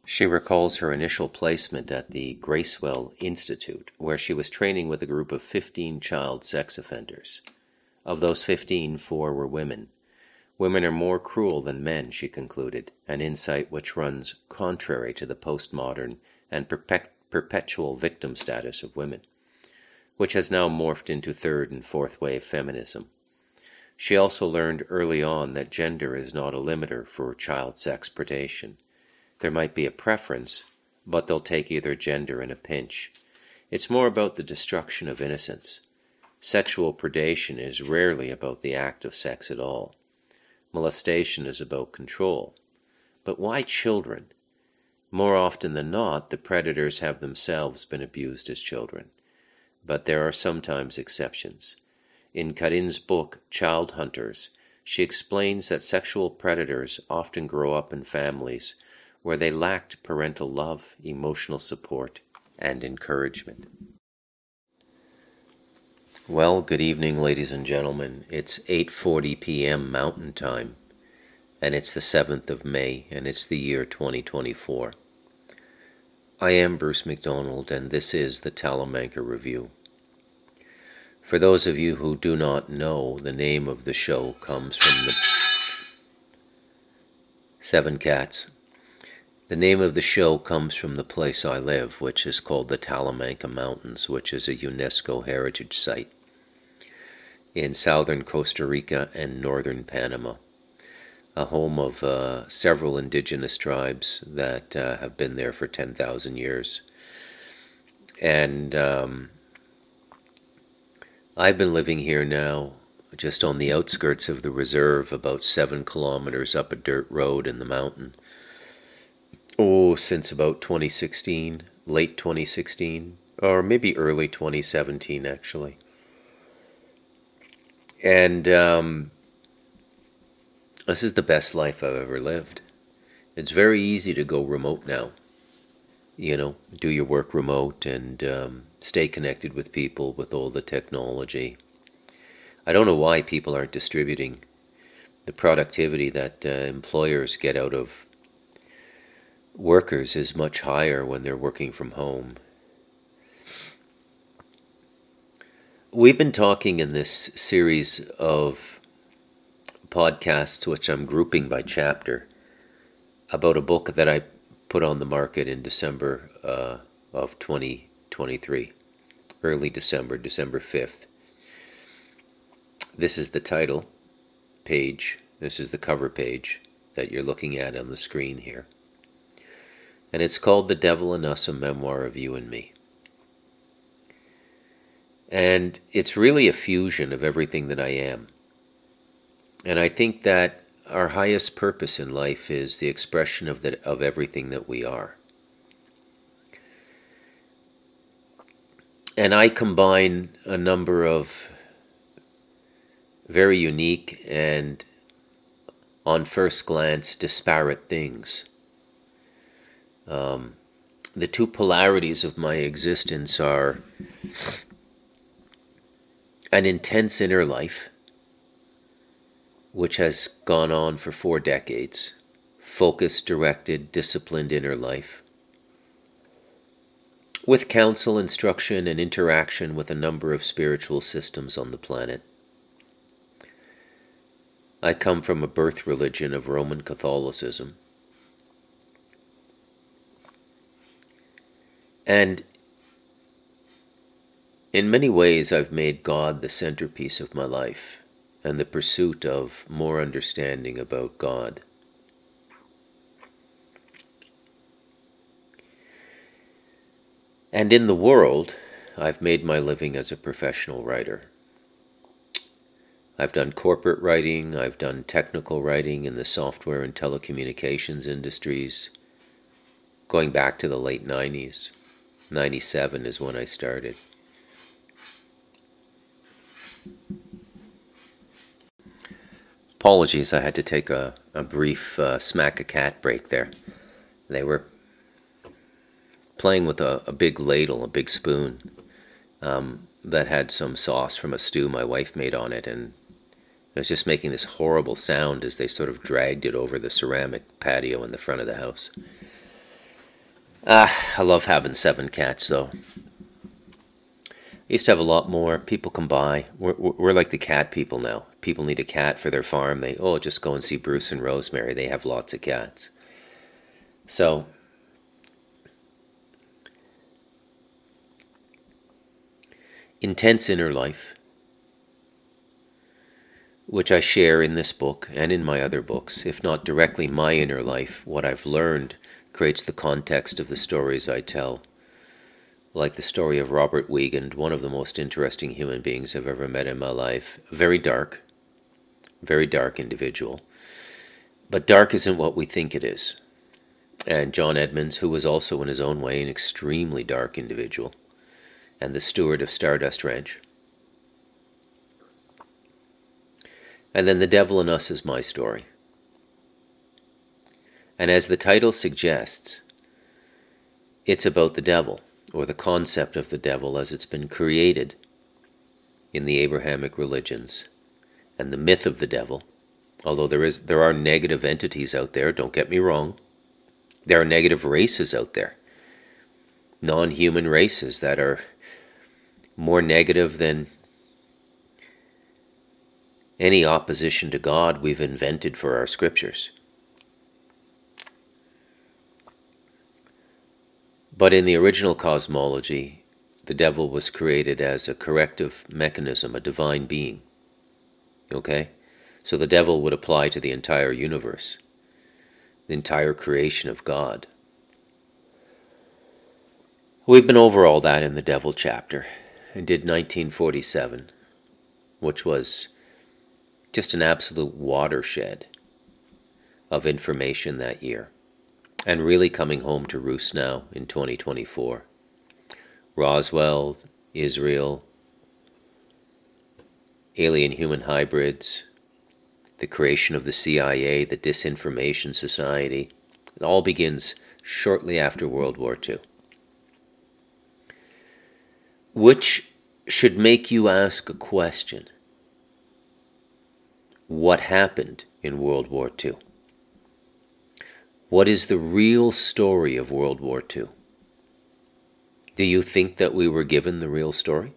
She recalls her initial placement at the Gracewell Institute, where she was training with a group of 15 child sex offenders. Of those 15, 4 were women. Women are more cruel than men, she concluded, an insight which runs contrary to the postmodern and perpetual victim status of women, which has now morphed into third and fourth wave feminism. She also learned early on that gender is not a limiter for child sex predation. There might be a preference, but they'll take either gender in a pinch. It's more about the destruction of innocence. Sexual predation is rarely about the act of sex at all. Molestation is about control. But why children? More often than not, the predators have themselves been abused as children. But there are sometimes exceptions. In Karin's book, Child Hunters, she explains that sexual predators often grow up in families where they lacked parental love, emotional support, and encouragement. Well, good evening, ladies and gentlemen. It's 8:40 p.m. Mountain Time, and it's the 7th of May, and it's the year 2024. I am Bruce McDonald, and this is the Talamanca Review. For those of you who do not know, the name of the show comes from the 7 cats. The name of the show comes from the place I live, which is called the Talamanca Mountains, which is a UNESCO heritage site in southern Costa Rica and northern Panama, a home of several indigenous tribes that have been there for 10,000 years. And I've been living here now just on the outskirts of the reserve, about 7 kilometers up a dirt road in the mountain. Since about 2016, late 2016, or maybe early 2017 actually. And this is the best life I've ever lived. It's very easy to go remote now. You know, do your work remote and stay connected with people with all the technology. I don't know why people aren't distributing the productivity that employers get out of workers is much higher when they're working from home. We've been talking in this series of podcasts, which I'm grouping by chapter, about a book that I put on the market in December of 2023, early December 5th. This is the title page, this is the cover page that you're looking at on the screen here. And it's called The Devil in Us, a Memoir of You and Me. And it's really a fusion of everything that I am. And I think that our highest purpose in life is the expression of everything that we are. And I combine a number of very unique and, on first glance, disparate things. The two polarities of my existence are an intense inner life, which has gone on for 4 decades, focused, directed, disciplined inner life, with counsel, instruction, and interaction with a number of spiritual systems on the planet. I come from a birth religion of Roman Catholicism. And in many ways, I've made God the centerpiece of my life and the pursuit of more understanding about God. And in the world, I've made my living as a professional writer. I've done corporate writing, I've done technical writing in the software and telecommunications industries, going back to the late 90s. 97 is when I started. Apologies, I had to take a brief smack a cat break there. They were playing with a big ladle, a big spoon. that had some sauce from a stew my wife made on it, and it was just making this horrible sound as they sort of dragged it over the ceramic patio in the front of the house. I love having 7 cats, though. I used to have a lot more. People come by. We're like the cat people now. People need a cat for their farm. Just go and see Bruce and Rosemary. They have lots of cats. So, intense inner life, which I share in this book and in my other books. If not directly my inner life, what I've learned creates the context of the stories I tell. Like the story of Robert Wiegand, one of the most interesting human beings I've ever met in my life. Very dark individual. But dark isn't what we think it is. And John Edmonds, who was also in his own way an extremely dark individual, and the steward of Stardust Ranch. And then The Devil in Us is my story. And as the title suggests, it's about the devil, or the concept of the devil as it's been created in the Abrahamic religions, and the myth of the devil. Although there are negative entities out there, don't get me wrong. There are negative races out there, non-human races that are more negative than any opposition to God we've invented for our scriptures. But in the original cosmology, the devil was created as a corrective mechanism, a divine being. Okay? So the devil would apply to the entire universe, the entire creation of God. We've been over all that in the devil chapter, and did 1947, which was just an absolute watershed of information that year, and really coming home to roost now in 2024. Roswell, Israel, alien-human hybrids, the creation of the CIA, the Disinformation Society. It all begins shortly after World War II. Which should make you ask a question. What happened in World War II? What is the real story of World War II? Do you think that we were given the real story?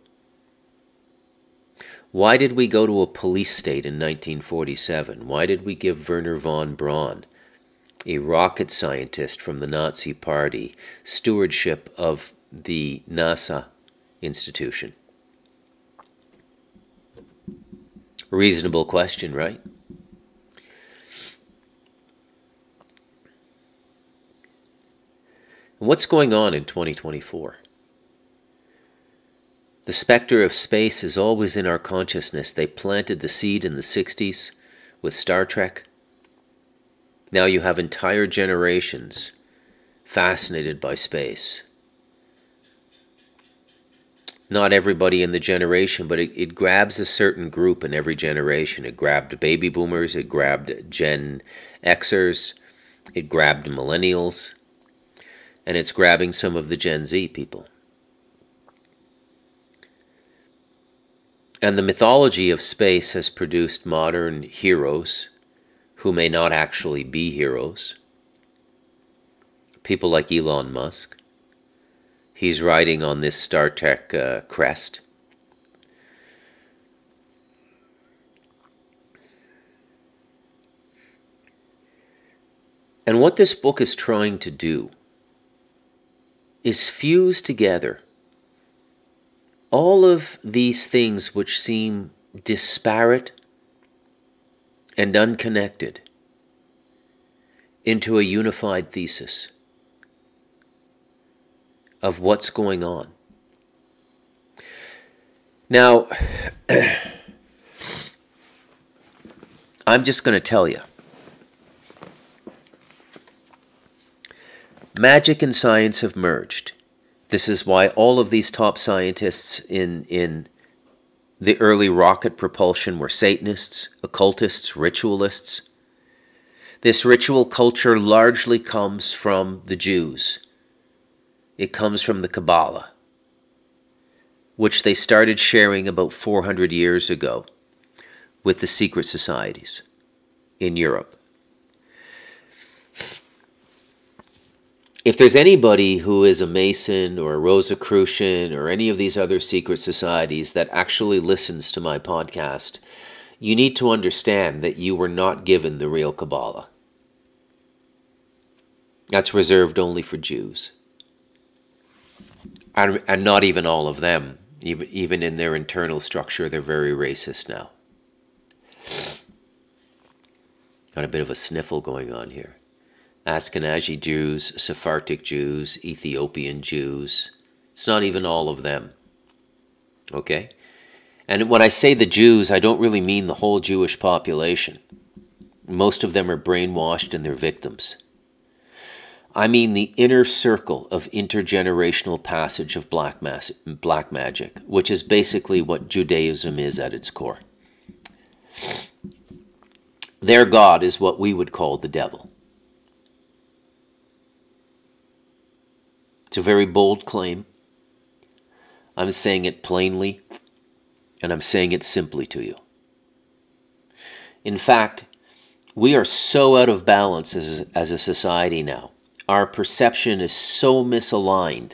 Why did we go to a police state in 1947? Why did we give Wernher von Braun, a rocket scientist from the Nazi Party, stewardship of the NASA institution? Reasonable question, right? What's going on in 2024? The specter of space is always in our consciousness. They planted the seed in the 60s with Star Trek. Now you have entire generations fascinated by space. Not everybody in the generation, but it grabs a certain group in every generation. It grabbed baby boomers, it grabbed Gen Xers, it grabbed millennials, and it's grabbing some of the Gen Z people. And the mythology of space has produced modern heroes who may not actually be heroes. People like Elon Musk. He's riding on this Star Trek crest. And what this book is trying to do is fuse together all of these things which seem disparate and unconnected into a unified thesis of what's going on. Now, I'm just going to tell you, magic and science have merged. This is why all of these top scientists in the early rocket propulsion were Satanists, occultists, ritualists. This ritual culture largely comes from the Jews. It comes from the Kabbalah. which they started sharing about 400 years ago with the secret societies in Europe. If there's anybody who is a Mason or a Rosicrucian or any of these other secret societies that actually listens to my podcast, you need to understand that you were not given the real Kabbalah. That's reserved only for Jews. And not even all of them. Even in their internal structure, they're very racist now. Got a bit of a sniffle going on here. Ashkenazi Jews, Sephardic Jews, Ethiopian Jews. It's not even all of them. Okay? And when I say the Jews, I don't really mean the whole Jewish population. Most of them are brainwashed and they're victims. I mean the inner circle of intergenerational passage of black magic, which is basically what Judaism is at its core. Their God is what we would call the devil. It's a very bold claim. I'm saying it plainly, and I'm saying it simply to you. In fact, we are so out of balance as a society now. Our perception is so misaligned.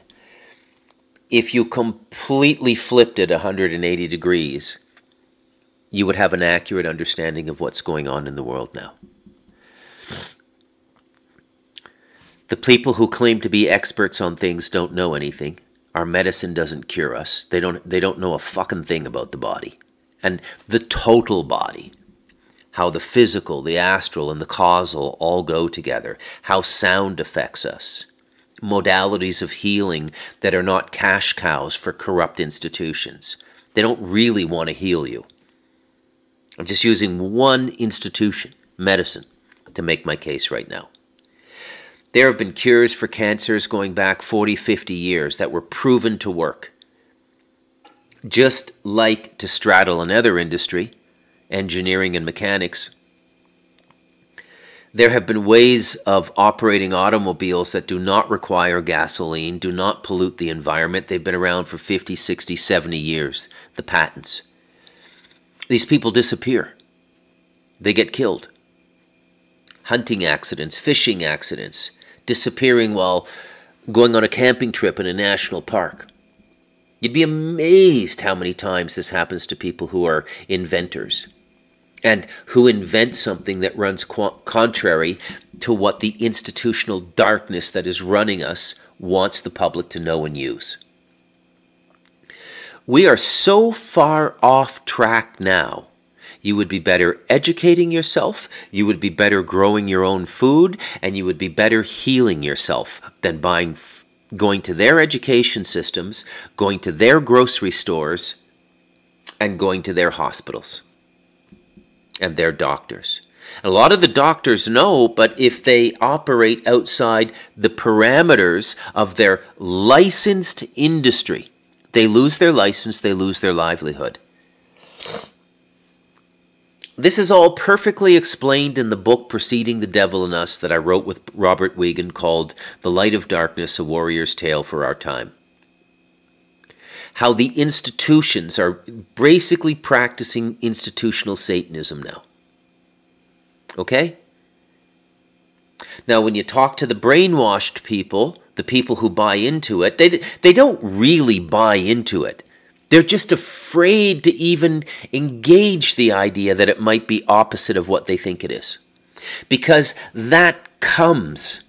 If you completely flipped it 180 degrees, you would have an accurate understanding of what's going on in the world now. The people who claim to be experts on things don't know anything. Our medicine doesn't cure us. They don't know a fucking thing about the body. And the total body. How the physical, the astral, and the causal all go together. How sound affects us. Modalities of healing that are not cash cows for corrupt institutions. They don't really want to heal you. I'm just using one institution, medicine, to make my case right now. There have been cures for cancers going back 40, 50 years that were proven to work. Just like to straddle another industry, engineering and mechanics, there have been ways of operating automobiles that do not require gasoline, do not pollute the environment. They've been around for 50, 60, 70 years, the patents. These people disappear. They get killed. Hunting accidents, fishing accidents, disappearing while going on a camping trip in a national park. You'd be amazed how many times this happens to people who are inventors and who invent something that runs contrary to what the institutional darkness that is running us wants the public to know and use. We are so far off track now. You would be better educating yourself, you would be better growing your own food, and you would be better healing yourself than going to their education systems, going to their grocery stores, and going to their hospitals and their doctors. And a lot of the doctors know, but if they operate outside the parameters of their licensed industry, they lose their license, they lose their livelihood. This is all perfectly explained in the book Preceding the Devil and Us that I wrote with Robert Wiegand called The Light of Darkness, A Warrior's Tale for Our Time. How the institutions are basically practicing institutional Satanism now. Okay? Now, when you talk to the brainwashed people, the people who buy into it, they don't really buy into it. They're just afraid to even engage the idea that it might be opposite of what they think it is. Because that comes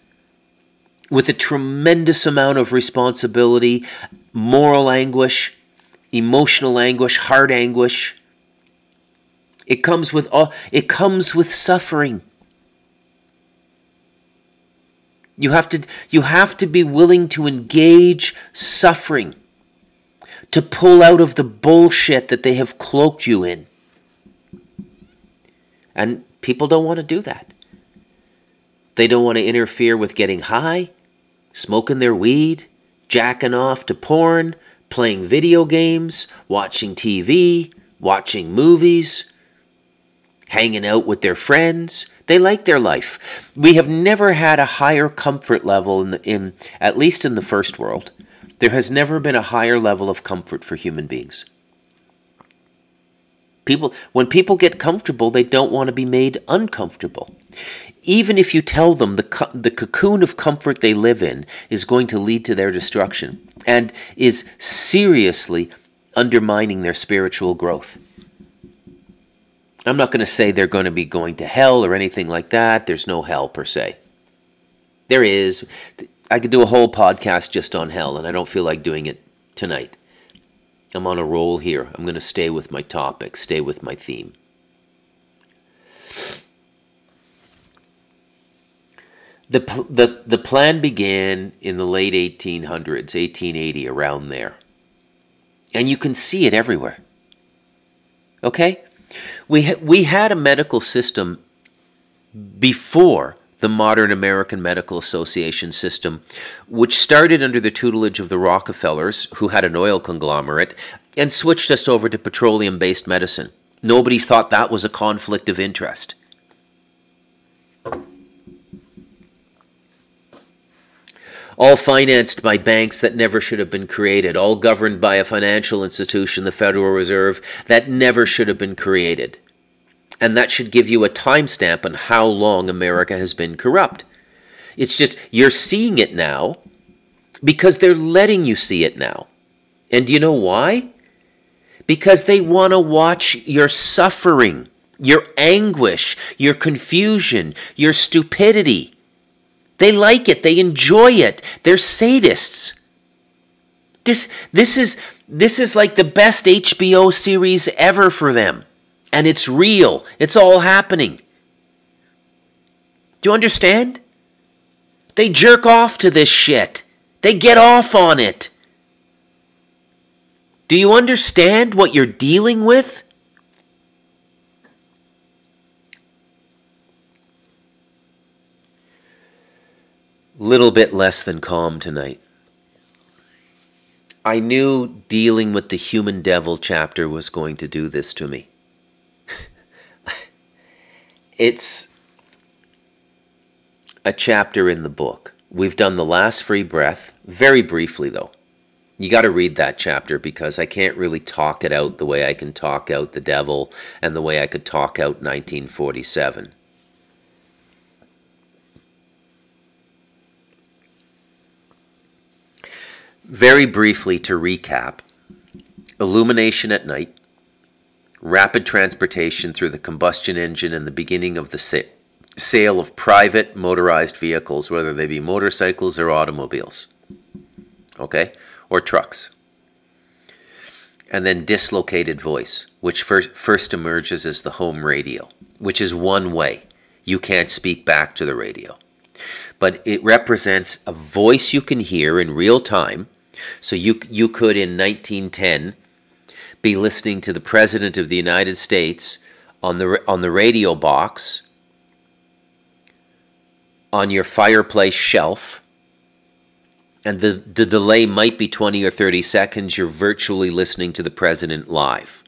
with a tremendous amount of responsibility, moral anguish, emotional anguish, heart anguish. It comes with suffering. You have to be willing to engage suffering, to pull out of the bullshit that they have cloaked you in. And people don't want to do that. They don't want to interfere with getting high, smoking their weed, jacking off to porn, playing video games, watching TV, watching movies, hanging out with their friends. They like their life. We have never had a higher comfort level in at least in the first world. There has never been a higher level of comfort for human beings. When people get comfortable, they don't want to be made uncomfortable. Even if you tell them the cocoon of comfort they live in is going to lead to their destruction and is seriously undermining their spiritual growth. I'm not going to say they're going to be going to hell or anything like that. There's no hell per se. There is. I could do a whole podcast just on hell, and I don't feel like doing it tonight. I'm on a roll here. I'm going to stay with my topic, stay with my theme. The plan began in the late 1800s, 1880, around there. And you can see it everywhere. Okay? We had a medical system before the modern American Medical Association system, which started under the tutelage of the Rockefellers, who had an oil conglomerate, and switched us over to petroleum-based medicine. Nobody thought that was a conflict of interest. All financed by banks that never should have been created, all governed by a financial institution, the Federal Reserve, that never should have been created. And that should give you a timestamp on how long America has been corrupt. It's just, you're seeing it now because they're letting you see it now. And do you know why? Because they want to watch your suffering, your anguish, your confusion, your stupidity. They like it. They enjoy it. They're sadists. This is like the best HBO series ever for them. And it's real. It's all happening. Do you understand? They jerk off to this shit. They get off on it. Do you understand what you're dealing with? Little bit less than calm tonight. I knew dealing with the human devil chapter was going to do this to me. It's a chapter in the book. We've done the last free breath, very briefly though. You got to read that chapter because I can't really talk it out the way I can talk out the devil and the way I could talk out 1947. Very briefly to recap, illumination at night, rapid transportation through the combustion engine, and the beginning of the sale of private motorized vehicles, whether they be motorcycles or automobiles, okay, or trucks. And then dislocated voice, which first emerges as the home radio, which is one way. You can't speak back to the radio. But it represents a voice you can hear in real time. So you could, in 1910, be listening to the President of the United States on the radio box on your fireplace shelf, and the delay might be 20 or 30 seconds. You're virtually listening to the President live,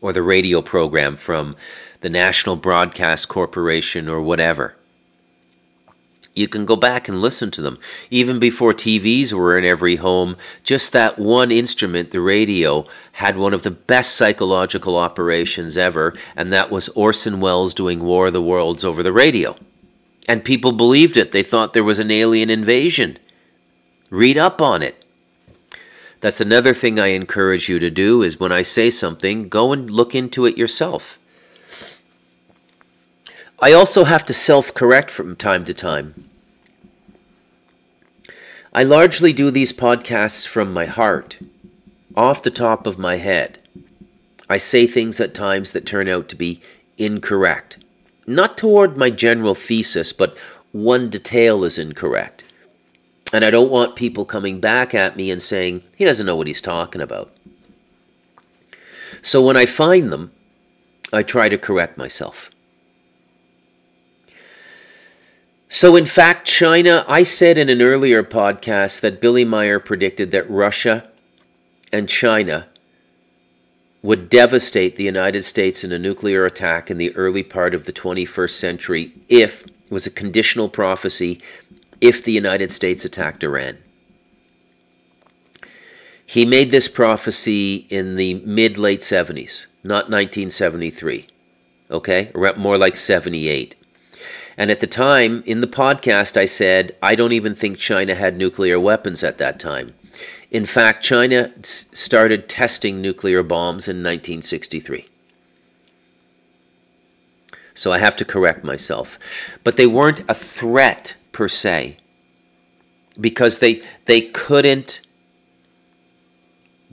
or the radio program from the National Broadcast Corporation or whatever. You can go back and listen to them. Even before TVs were in every home, just that one instrument, the radio, had one of the best psychological operations ever, and that was Orson Welles doing War of the Worlds over the radio. And people believed it. They thought there was an alien invasion. Read up on it. That's another thing I encourage you to do, is when I say something, go and look into it yourself. I also have to self-correct from time to time. I largely do these podcasts from my heart, off the top of my head. I say things at times that turn out to be incorrect. Not toward my general thesis, but one detail is incorrect. And I don't want people coming back at me and saying, he doesn't know what he's talking about. So when I find them, I try to correct myself. So in fact, China, I said in an earlier podcast that Billy Meyer predicted that Russia and China would devastate the United States in a nuclear attack in the early part of the 21st century if, it was a conditional prophecy, if the United States attacked Iran. He made this prophecy in the mid-late 70s, not 1973, okay? More like 78. And at the time, in the podcast, I said, I don't even think China had nuclear weapons at that time. In fact, China started testing nuclear bombs in 1963. So I have to correct myself. But they weren't a threat per se, because they couldn't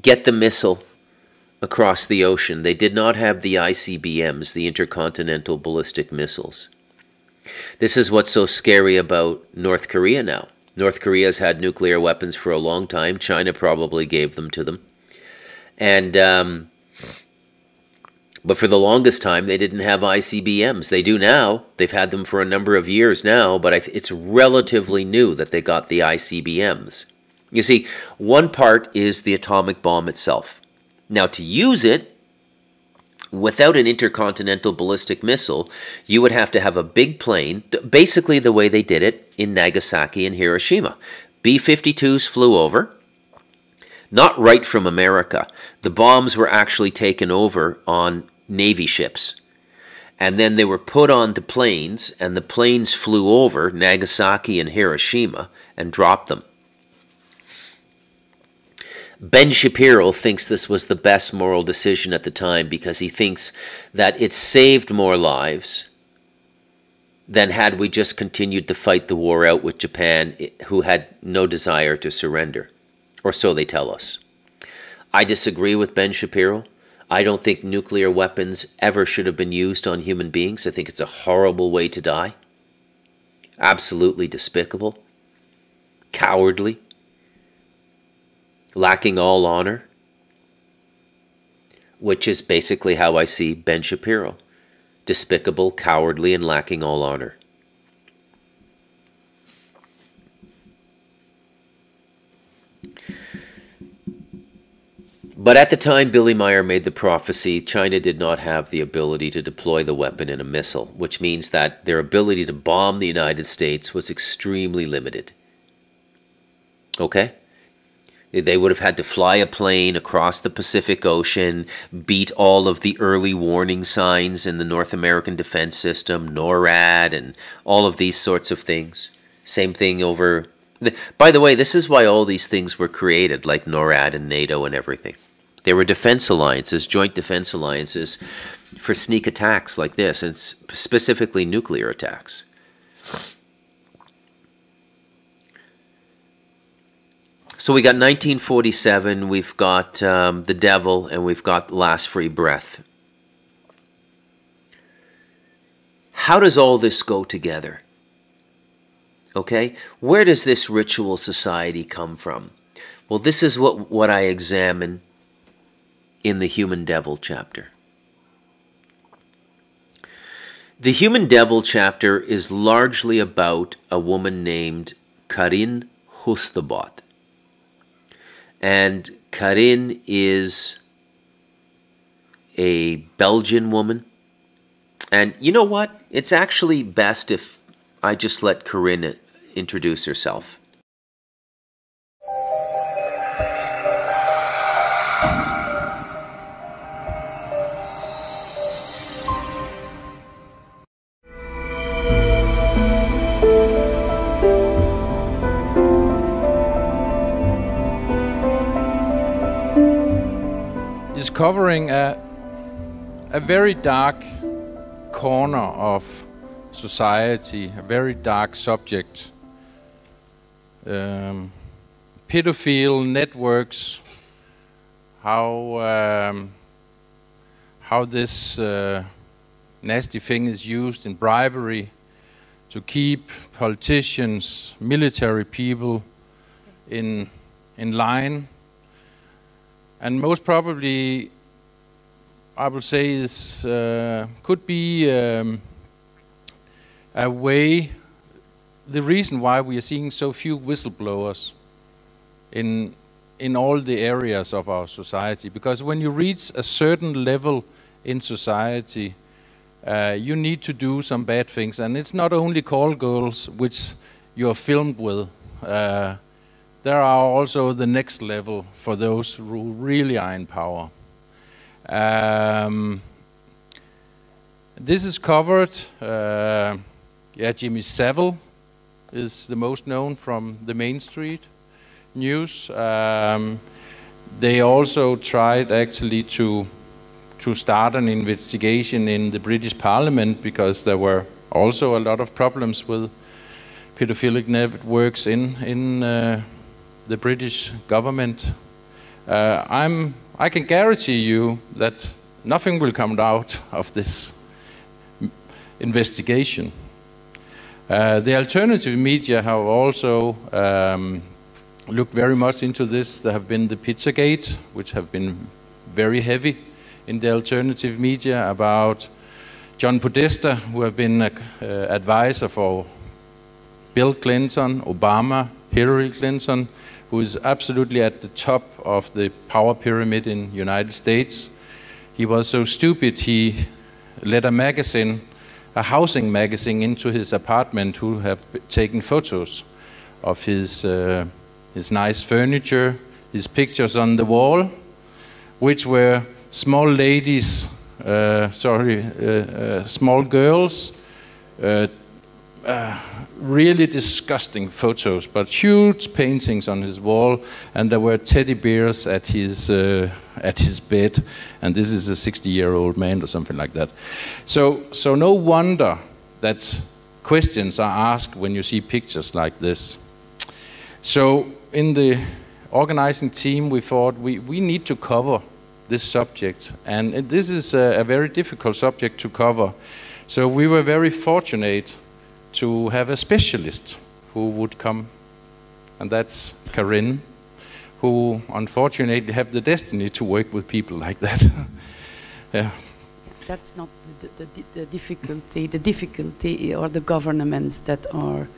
get the missile across the ocean. They did not have the ICBMs, the Intercontinental Ballistic Missiles. This is what's so scary about North Korea now. North Korea's had nuclear weapons for a long time. China probably gave them to them. And but for the longest time, they didn't have ICBMs. They do now. They've had them for a number of years now, but it's relatively new that they got the ICBMs. You see, one part is the atomic bomb itself. Now, to use it without an intercontinental ballistic missile, you would have to have a big plane, basically the way they did it in Nagasaki and Hiroshima. B-52s flew over, not right from America. The bombs were actually taken over on Navy ships. And then they were put onto planes, and the planes flew over Nagasaki and Hiroshima and dropped them. Ben Shapiro thinks this was the best moral decision at the time because he thinks that it saved more lives than had we just continued to fight the war out with Japan, who had no desire to surrender. Or so they tell us. I disagree with Ben Shapiro. I don't think nuclear weapons ever should have been used on human beings. I think it's a horrible way to die. Absolutely despicable. Cowardly. Lacking all honor. Which is basically how I see Ben Shapiro. Despicable, cowardly, and lacking all honor. But at the time Billy Meier made the prophecy, China did not have the ability to deploy the weapon in a missile, which means that their ability to bomb the United States was extremely limited. Okay? They would have had to fly a plane across the Pacific Ocean, beat all of the early warning signs in the North American defense system, NORAD, and all of these sorts of things. Same thing over... By the way, this is why all these things were created, like NORAD and NATO and everything. They were defense alliances, joint defense alliances for sneak attacks like this, and specifically nuclear attacks. So we got 1947, we've got The Devil, and we've got Last Free Breath. How does all this go together? Okay, where does this ritual society come from? Well, this is what I examine in the Human Devil chapter. The Human Devil chapter is largely about a woman named Karin Hustabot. And Karin is a Belgian woman. And you know what? It's actually best if I just let Karin introduce herself. Is covering a very dark corner of society, a very dark subject. Pedophile networks, how this nasty thing is used in bribery to keep politicians, military people in line. And most probably, I would say, this could be a way, the reason why we are seeing so few whistleblowers in all the areas of our society. Because when you reach a certain level in society, you need to do some bad things. And it's not only call girls which you're filmed with, there are also the next level for those who really are in power. This is covered. Jimmy Savile is the most known from the Main Street news. They also tried actually to start an investigation in the British Parliament, because there were also a lot of problems with pedophilic networks in the British government. I can guarantee you that nothing will come out of this investigation. The alternative media have also looked very much into this. There have been the Pizzagate, which have been very heavy in the alternative media, about John Podesta, who have been an advisor for Bill Clinton, Obama, Hillary Clinton, who is absolutely at the top of the power pyramid in the United States. He was so stupid, he let a housing magazine into his apartment, who have taken photos of his nice furniture, his pictures on the wall, which were small ladies, small girls, really disgusting photos, but huge paintings on his wall, and there were teddy bears at his bed, and this is a 60-year-old man or something like that. So no wonder that questions are asked when you see pictures like this. So in the organizing team, we thought we need to cover this subject, and this is a very difficult subject to cover. So we were very fortunate to have a specialist who would come, and that's Karin, who unfortunately have the destiny to work with people like that. Yeah. That's not the difficulty. The difficulty are the governments that are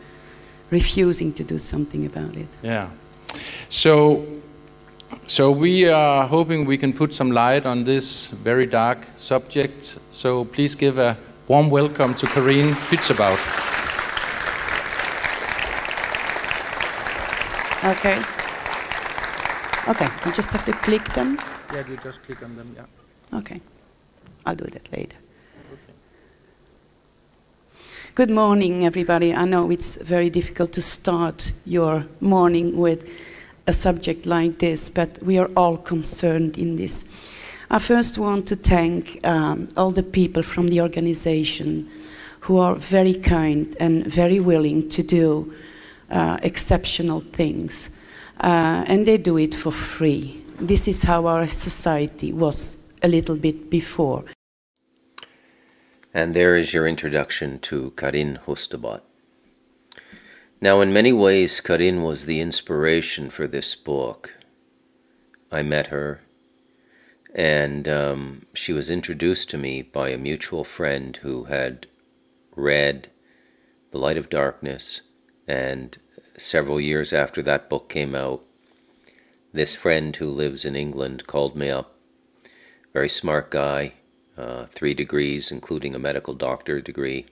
refusing to do something about it. Yeah. So we are hoping we can put some light on this very dark subject. So please give a warm welcome to Karin Pützebaut. Okay. Okay, you just have to click them? Yeah, you just click on them, yeah. Okay. I'll do that later. Okay. Good morning, everybody. I know it's very difficult to start your morning with a subject like this, but we are all concerned in this. I first want to thank all the people from the organization who are very kind and very willing to do exceptional things. And they do it for free. This is how our society was a little bit before. And there is your introduction to Karin Hustebot. Now, in many ways, Karin was the inspiration for this book. I met her, and she was introduced to me by a mutual friend who had read The Light of Darkness, and several years after that book came out, this friend who lives in England called me up. Very smart guy, 3 degrees, including a medical doctor degree.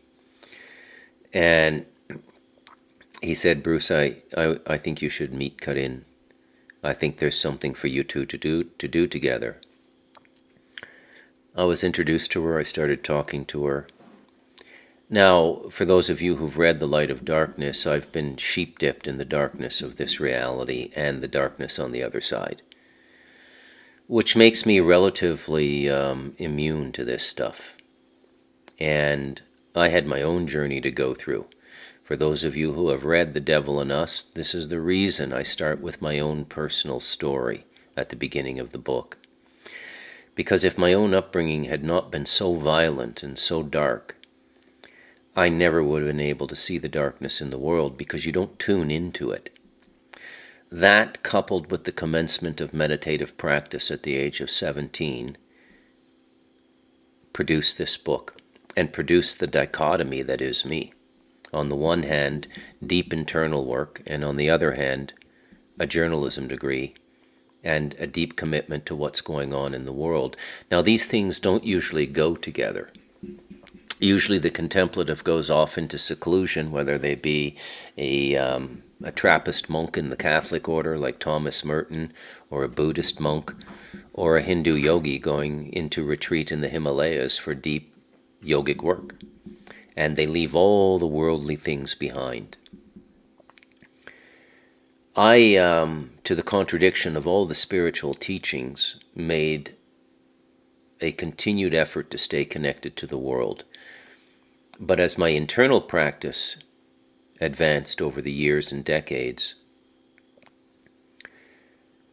And he said, Bruce, I think you should meet Karin. I think there's something for you two to do together. I was introduced to her. I started talking to her. Now, for those of you who've read The Light of Darkness, I've been sheep-dipped in the darkness of this reality and the darkness on the other side, which makes me relatively immune to this stuff. And I had my own journey to go through. For those of you who have read The Devil in Us, this is the reason I start with my own personal story at the beginning of the book. Because if my own upbringing had not been so violent and so dark, I never would have been able to see the darkness in the world, because you don't tune into it. That, coupled with the commencement of meditative practice at the age of 17, produced this book and produced the dichotomy that is me. On the one hand, deep internal work, and on the other hand, a journalism degree and a deep commitment to what's going on in the world. Now, these things don't usually go together. Usually the contemplative goes off into seclusion, whether they be a a Trappist monk in the Catholic order like Thomas Merton, or a Buddhist monk, or a Hindu yogi going into retreat in the Himalayas for deep yogic work. And they leave all the worldly things behind. I, to the contradiction of all the spiritual teachings, made a continued effort to stay connected to the world. But as my internal practice advanced over the years and decades,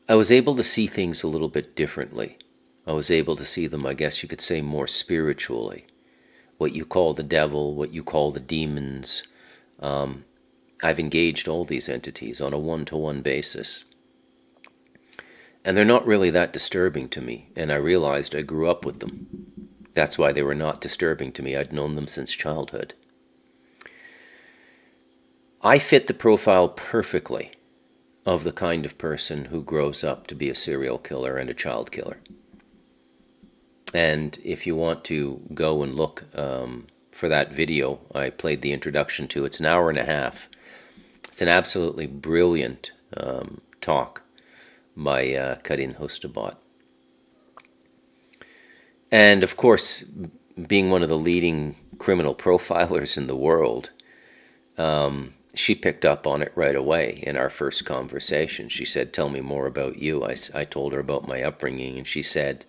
I was able to see things a little bit differently. I was able to see them, I guess you could say, more spiritually. What you call the devil, what you call the demons. I've engaged all these entities on a one-to-one basis. And they're not really that disturbing to me, and I realized I grew up with them. That's why they were not disturbing to me. I'd known them since childhood. I fit the profile perfectly of the kind of person who grows up to be a serial killer and a child killer. And if you want to go and look for that video I played the introduction to, it's an hour and a half. It's an absolutely brilliant talk by Karin Hustebot. And of course, being one of the leading criminal profilers in the world, she picked up on it right away in our first conversation. She said, "Tell me more about you." I told her about my upbringing, and she said,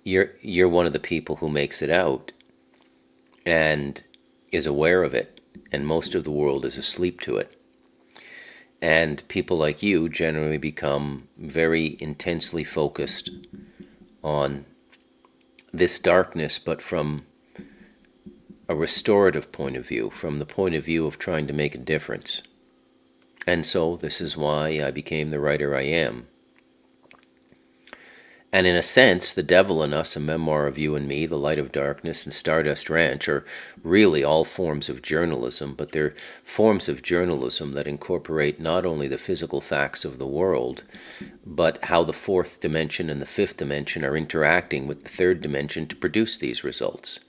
You're one of the people who makes it out and is aware of it, and most of the world is asleep to it. And people like you generally become very intensely focused on this darkness, but from a restorative point of view, from the point of view of trying to make a difference. And so this is why I became the writer I am. And in a sense, The Devil in Us, A Memoir of You and Me, The Light of Darkness, and Stardust Ranch are really all forms of journalism, but they're forms of journalism that incorporate not only the physical facts of the world, but how the fourth dimension and the fifth dimension are interacting with the third dimension to produce these results.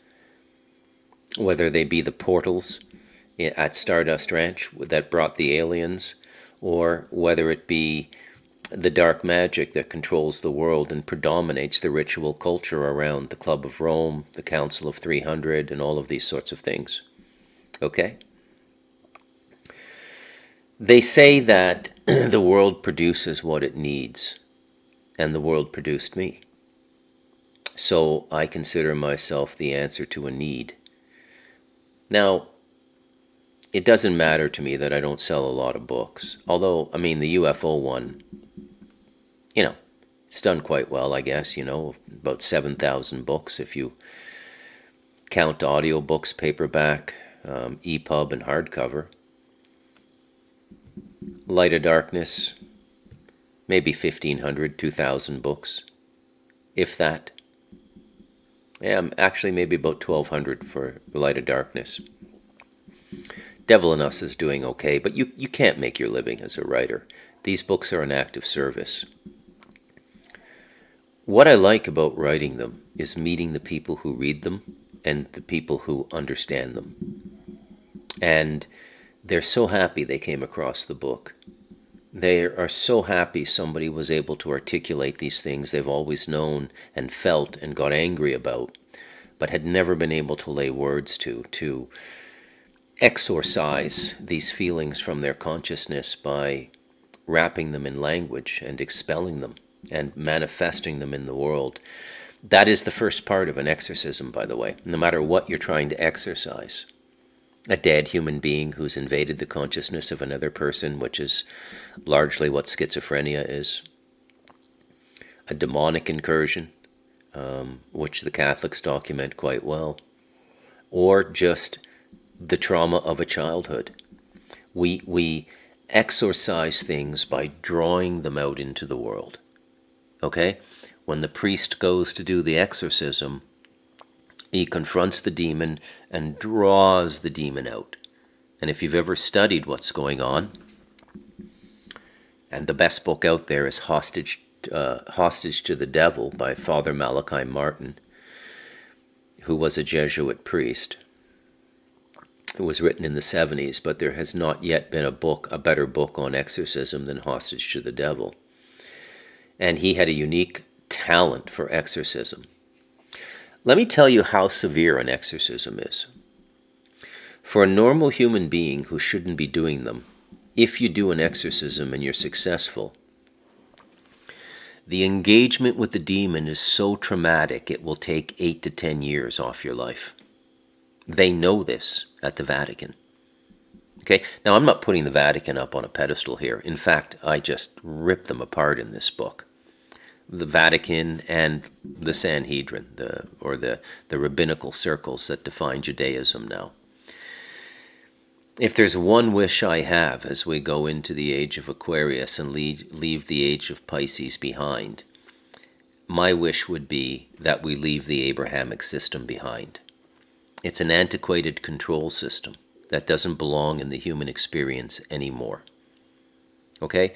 Whether they be the portals at Stardust Ranch that brought the aliens, or whether it be the dark magic that controls the world and predominates the ritual culture around the Club of Rome, the Council of 300, and all of these sorts of things. Okay? They say that the world produces what it needs, and the world produced me. So I consider myself the answer to a need. Now, it doesn't matter to me that I don't sell a lot of books. Although, I mean, the UFO one, it's done quite well, I guess, about 7,000 books if you count audiobooks, paperback, EPUB, and hardcover. Light of Darkness, maybe 1,500, 2,000 books, if that. Yeah, actually maybe about 1,200 for Light of Darkness. Devil in Us is doing okay, but you can't make your living as a writer. These books are an act of service. What I like about writing them is meeting the people who read them and the people who understand them. And they're so happy they came across the book. They are so happy somebody was able to articulate these things they've always known and felt and got angry about, but had never been able to lay words to exorcise these feelings from their consciousness by wrapping them in language and expelling them and manifesting them in the world. That is the first part of an exorcism, by the way, no matter what you're trying to exorcise. A dead human being who's invaded the consciousness of another person, which is largely what schizophrenia is. A demonic incursion, which the Catholics document quite well. Or just the trauma of a childhood. We exorcise things by drawing them out into the world. Okay? When the priest goes to do the exorcism, he confronts the demon and draws the demon out. And if you've ever studied what's going on, and the best book out there is Hostage to the Devil by Father Malachi Martin, who was a Jesuit priest. It was written in the 70s, but there has not yet been a better book on exorcism than Hostage to the Devil. And he had a unique talent for exorcism. Let me tell you how severe an exorcism is. For a normal human being who shouldn't be doing them, if you do an exorcism and you're successful, the engagement with the demon is so traumatic it will take 8 to 10 years off your life. They know this at the Vatican. Okay, now I'm not putting the Vatican up on a pedestal here. In fact, I just rip them apart in this book. The Vatican and the Sanhedrin, the rabbinical circles that define Judaism now. If there's one wish I have as we go into the age of Aquarius and leave the age of Pisces behind, my wish would be that we leave the Abrahamic system behind. It's an antiquated control system that doesn't belong in the human experience anymore. Okay?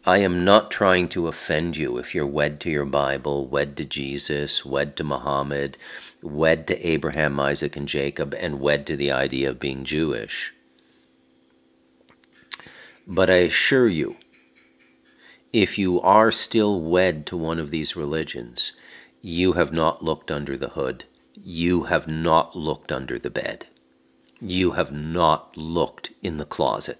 I am not trying to offend you if you're wed to your Bible, wed to Jesus, wed to Muhammad, wed to Abraham, Isaac, and Jacob, and wed to the idea of being Jewish. But I assure you, if you are still wed to one of these religions, you have not looked under the hood. You have not looked under the bed. You have not looked in the closet.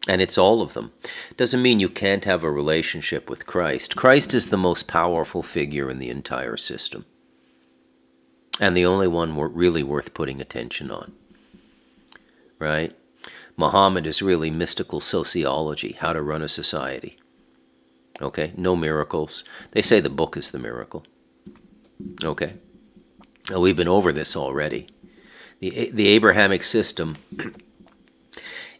And it's all of them. Doesn't mean you can't have a relationship with Christ. Christ is the most powerful figure in the entire system. And the only one really worth putting attention on. Right? Muhammad is really mystical sociology, how to run a society. Okay? No miracles. They say the book is the miracle. Okay? Now, we've been over this already. The Abrahamic system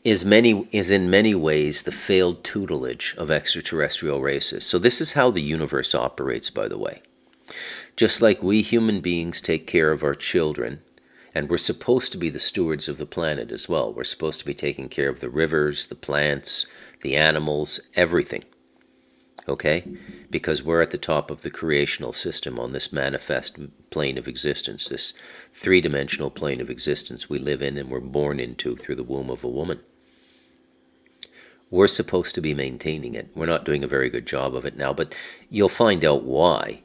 is in many ways the failed tutelage of extraterrestrial races. So this is how the universe operates, by the way. Just like we human beings take care of our children, and we're supposed to be the stewards of the planet as well. We're supposed to be taking care of the rivers, the plants, the animals, everything. Okay? Because we're at the top of the creational system on this manifest plane of existence, this three-dimensional plane of existence we live in and we're born into through the womb of a woman. We're supposed to be maintaining it. We're not doing a very good job of it now, but you'll find out why.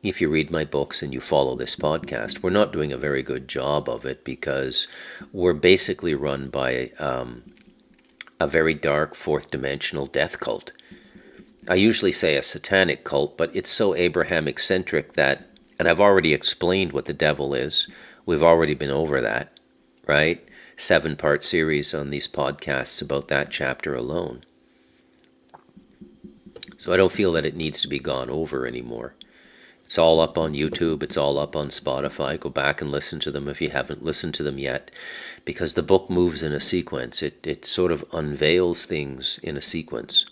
If you read my books and you follow this podcast, we're not doing a very good job of it because we're basically run by a very dark fourth-dimensional death cult. I usually say a satanic cult, but it's so Abrahamic-centric that, and I've already explained what the devil is. We've already been over that, right? 7-part series on these podcasts about that chapter alone. So I don't feel that it needs to be gone over anymore. It's all up on YouTube. It's all up on Spotify. Go back and listen to them if you haven't listened to them yet, because the book moves in a sequence. It sort of unveils things in a sequence.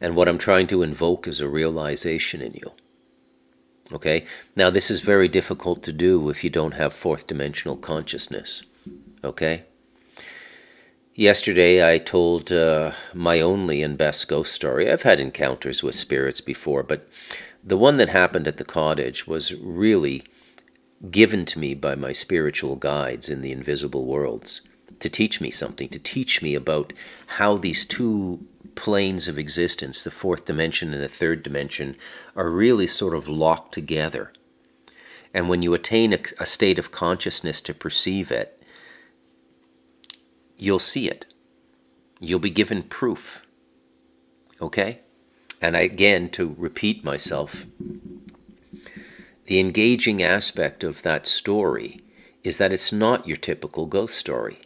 And what I'm trying to invoke is a realization in you. Okay? Now, this is very difficult to do if you don't have fourth-dimensional consciousness. Okay? Yesterday, I told my only and best ghost story. I've had encounters with spirits before, but the one that happened at the cottage was really given to me by my spiritual guides in the invisible worlds to teach me something, to teach me about how these two planes of existence, the fourth dimension and the third dimension, are really sort of locked together. And when you attain a state of consciousness to perceive it, you'll see it. You'll be given proof. Okay? And again, to repeat myself, the engaging aspect of that story is that it's not your typical ghost story.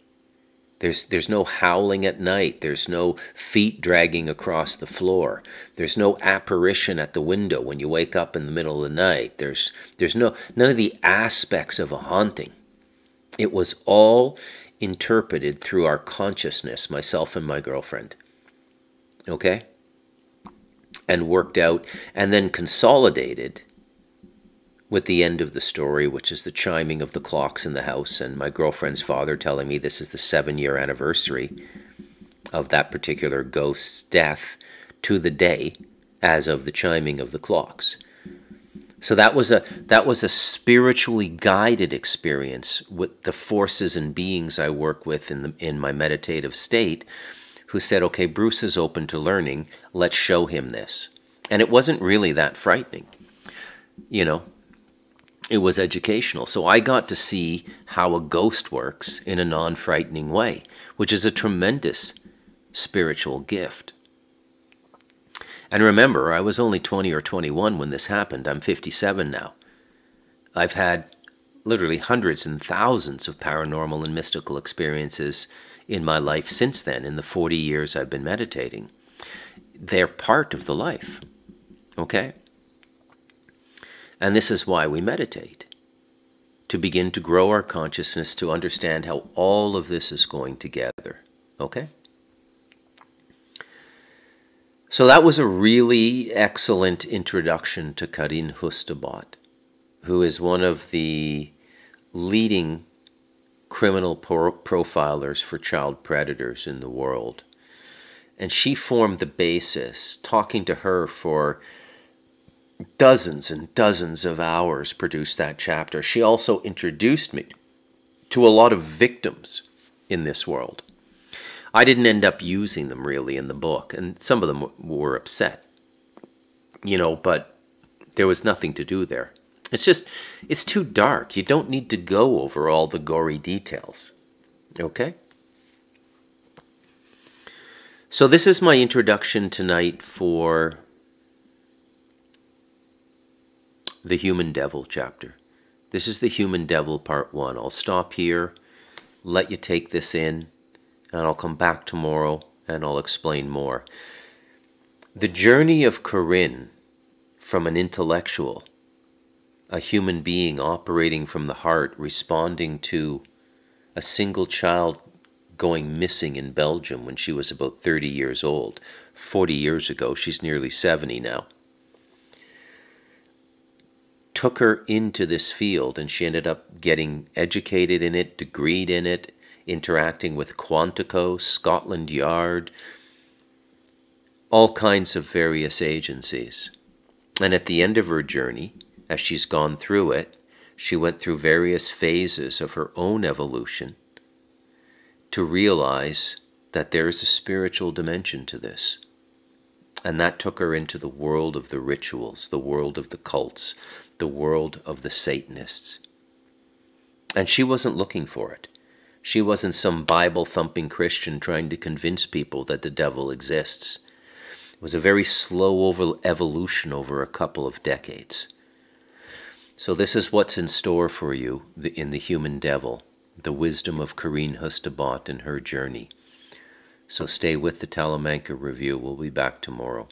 There's no howling at night. There's no feet dragging across the floor. There's no apparition at the window when you wake up in the middle of the night. There's none of the aspects of a haunting. It was all interpreted through our consciousness, myself and my girlfriend. Okay? And worked out and then consolidated with the end of the story, which is the chiming of the clocks in the house and my girlfriend's father telling me this is the 7-year anniversary of that particular ghost's death to the day as of the chiming of the clocks. So that was a spiritually guided experience with the forces and beings I work with in my meditative state, who said, okay, Bruce is open to learning, let's show him this. And it wasn't really that frightening, you know. It was educational. So I got to see how a ghost works in a non-frightening way, which is a tremendous spiritual gift. And remember, I was only 20 or 21 when this happened. I'm 57 now. I've had literally hundreds and thousands of paranormal and mystical experiences in my life since then, in the 40 years I've been meditating. They're part of the life, okay? And this is why we meditate, to begin to grow our consciousness, to understand how all of this is going together, okay? So that was a really excellent introduction to Karin Hustebot, who is one of the leading criminal profilers for child predators in the world. And she formed the basis, talking to her for dozens and dozens of hours, produced that chapter. She also introduced me to a lot of victims in this world. I didn't end up using them really in the book, and some of them were upset, you know, but there was nothing to do there. It's too dark. You don't need to go over all the gory details, okay? So this is my introduction tonight for the Human Devil chapter. This is the Human Devil part 1. I'll stop here, let you take this in, and I'll come back tomorrow and I'll explain more. The journey of Karin from an intellectual, a human being operating from the heart, responding to a single child going missing in Belgium when she was about 30 years old. 40 years ago, she's nearly 70 now. Took her into this field, and she ended up getting educated in it, degreed in it, interacting with Quantico, Scotland Yard, all kinds of various agencies. And at the end of her journey, as she's gone through it, she went through various phases of her own evolution to realize that there is a spiritual dimension to this. And that took her into the world of the rituals, the world of the cults, the world of the Satanists. And she wasn't looking for it. She wasn't some Bible-thumping Christian trying to convince people that the devil exists. It was a very slow evolution over a couple of decades. So this is what's in store for you in the Human Devil, the wisdom of Karin Hustebot and her journey. So stay with the Talamanca Review. We'll be back tomorrow.